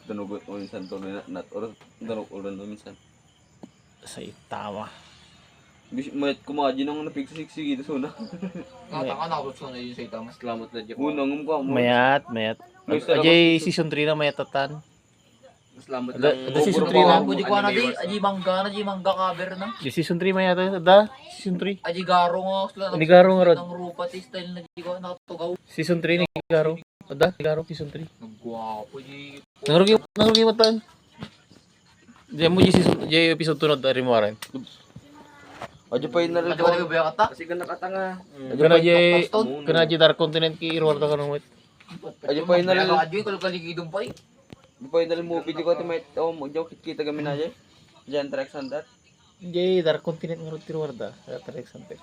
Danugot mo minsan to nat or danok ulan mo minsan. Sa itawa. Mayat kumaji nang napigsig-sig ito suna. Nga nakapagsun na yun sa ita. Mas Salamat na dyan. Unang mo. Mayat. Ajay season 3 na mayatatan. Salamat Ada season 3 na. Di ko na di. Aji mangga cover na. Di season 3 mayata. Ada season 3. Aji garo nga. Ni Garo nga rod. Ang rupa ti style na di ko nakatugaw. Season 3 ni Garo. Ada Garo season 3. Nagwapo di. Nangurugi matan. Diyan mo di season di episode tunod dari mo rin. Aja pa yun na rin. Aji ko ba kata? Kasi ka nakatanga. Kana di Dark Continent ki irwarta ka nung wait. Aja pa yun na rin. Aji ko kaligidong pa eh. Di pa yun na rin movie di ko ito may mo joke kita kami na dyan. Diyan Trex Sandat. Di Dark Continent nga rin irwarta. Trex Santet.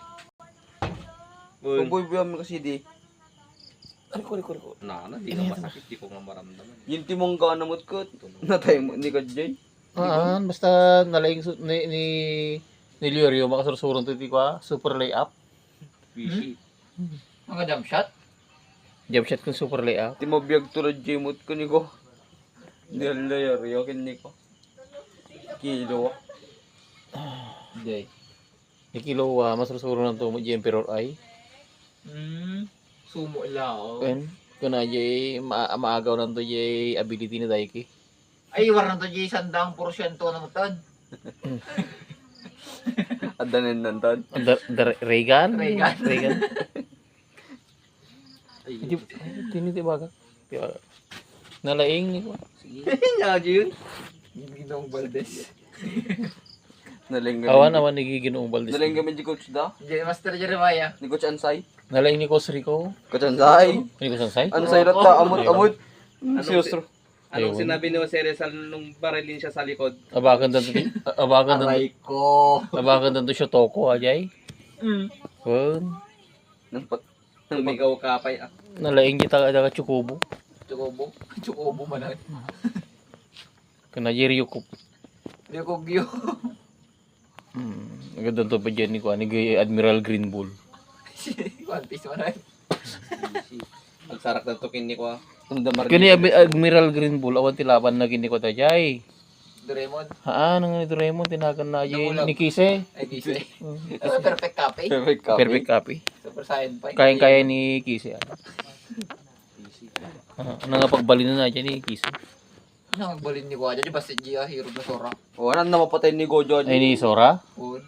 Kung boy mo kasi di. Ko. Di ka masakit, di ko nga maramdaman. Yung timong ganamot ko. Natay mo ni ka dyan. Basta nalaing ni Lirio makasursurong to di ko super layup. Fishy. Mga jump shot. Jump shot kung super layup. Timobiyag tulad jimot ko ni ko. Diyan yokin ni ko. Kilo. Jay. Ikilo masursurong ng tumo di Emperor ay. Sumo lao. Ken kuna jay maagaw nan to jay ability ni Daiki. Ay war na to Jay sandang porsyento na matan. Adanin nantan. Reagan. Reagan. Tini tibaga. Nalaing ni ko. Sige. Yaji yun. Ginong Valdez. Awan ni Ginoong Valdez. Naling kami di coach da. Jay Master Jeremiah. Ni coach Ansay. Nalaing ni Coach Rico. Coach Ansay. Ni Coach Sansay. Ano sa ilata amot. Siyostro. Anong sinabi ni Jose Rizal nung barilin siya sa likod? Abakan dan ko. Abakan dan to Shotoko ajay. Kun Tumigaw ka pa. nalaing kita ada Chukubo. Chukobo man. Kana Jericho. Di ko gyo. Agad to pa dyan ni ko ani Admiral Green Bull. One Piece man. Ang sarak na tukin ni ko. Kani Admiral Green Bull awan tilaban na gini ko tajay. Doraemon. Nang ni Doraemon tinagan na ajay ni Kise. Ay Kise. Perfect copy. Perfect copy. Super Saiyan pa. Kaya ni Kise. Ano nga pagbalin na dyan ni Kise. Ano ang balin ni ko aja di basta Gia hero na Sora. O ano na mapatay ni Gojo. Ay ni Sora? Un.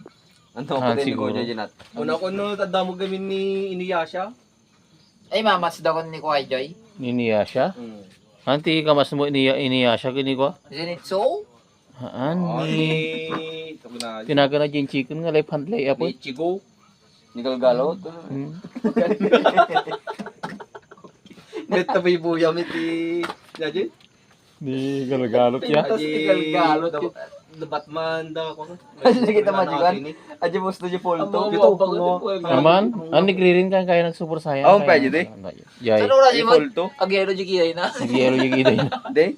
Ano mapatay ni siguro. Gojo dyan at. Una ko no tanda mo gamin ni Inuyasha. Ay mamas daw ni ko Joy. Ni Niyasha? Anti ka mas mo Iniyasha kini ko? Zenitsu? Ni Ni tinaga na dyan chicken nga left hand lay apo. Chigo. Ni Galgalo. Met tabay buya met ni Jajin. Di galagalot ya. Galgalot. The Batman daw ako. Sige tama jigan. Aja mo sto je polto. Naman, nagre-rin ka kaya nag-super saya. Oh, pwede di. Yay. Ano ra di mo? Polto. Agero di kiyay na. Yelo yung ida yun. De.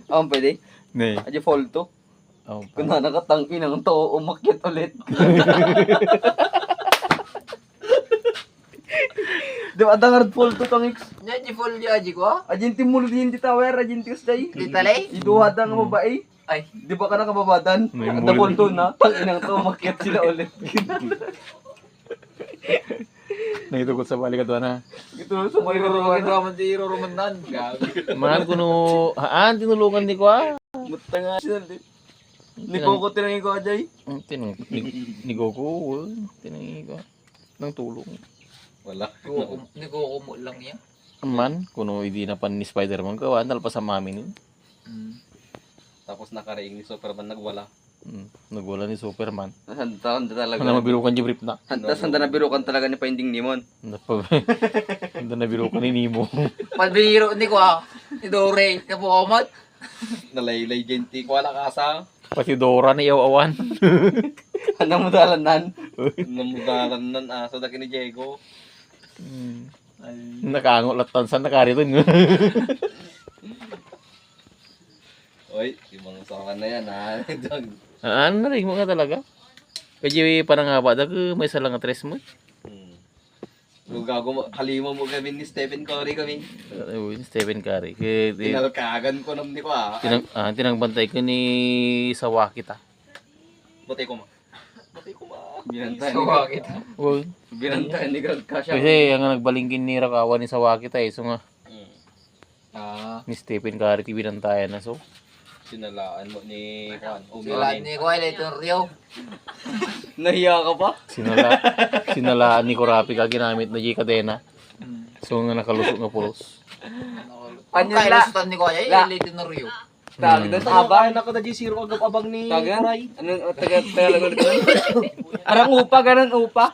Pwede. Ne. Aja polto. Oh. Kung na nakatangki ng to umakyat ulit. Di ba adang polto tang X. Nya di full di aji ko. Ajin timul din ti tower, ajin ti usday. Di talay. Iduhada nga babae. Ay. Di ba ka nakababadan? May Ada mul- polto na. Tanginang to umakyat sila ulit. Nagitugot sa balik ato na. Ito sa may Iro ruwan. man di iro man. Gabi. Man kuno, tinulungan ni ko Mutta nga sila. Ni Coco tinangin ko ajay. Tinang ni Goku, tinangi ko ng tulong. Wala. Ni ko kumo lang yan. Man, kuno hindi na pan ni Spider-Man ko, nalpas sa mami ni. Tapos nakaraing ni Superman nagwala. Nagwala ni Superman. Handa talaga. Ano mabirukan di brief na. Handa na birukan talaga ni Finding Nemo. Handa na birukan ni Nemo. Palbiro ni ko ni Dore na pukamat. Nalaylay genti ko wala kasa. Pati Dora na iaw-awan. Handa mo dalanan. Namudaran nan aso da kini Diego. Nakaangot latan sa nakarito. Oy, ibang usapan na yan ha. Naring mo nga talaga. Kaya parang nga ba, may salang atres mo. Gago, kalima mo kami ni Stephen Curry kami. Uy, Stephen Curry. Kaya, Tinalkagan ko naman ni ko tinangbantay ko ni Sawaki ta. Batay ko ma. Binantayan ni Sawa Grant. kita. Uy. Binantayan ni Grant Kasha. Kasi ang nagbalingkin ni Rakawa ni Sawaki ta. So nga, Ah. ni Stephen Curry binantayan na. So, Sinalaan mo ni Juan. Sila ni ko ay itong Rio. Nahiya ka pa? sinalaan ni Kurapi ka ginamit na G kadena. So nga nakalusok nga pulos. Ang kailusutan ni ko ay itong Rio. Tawag doon. Abang ako na G0 agab abang ni Tawag yan? Kuray. Anong taga lang ulit? Parang upa, ganun upa.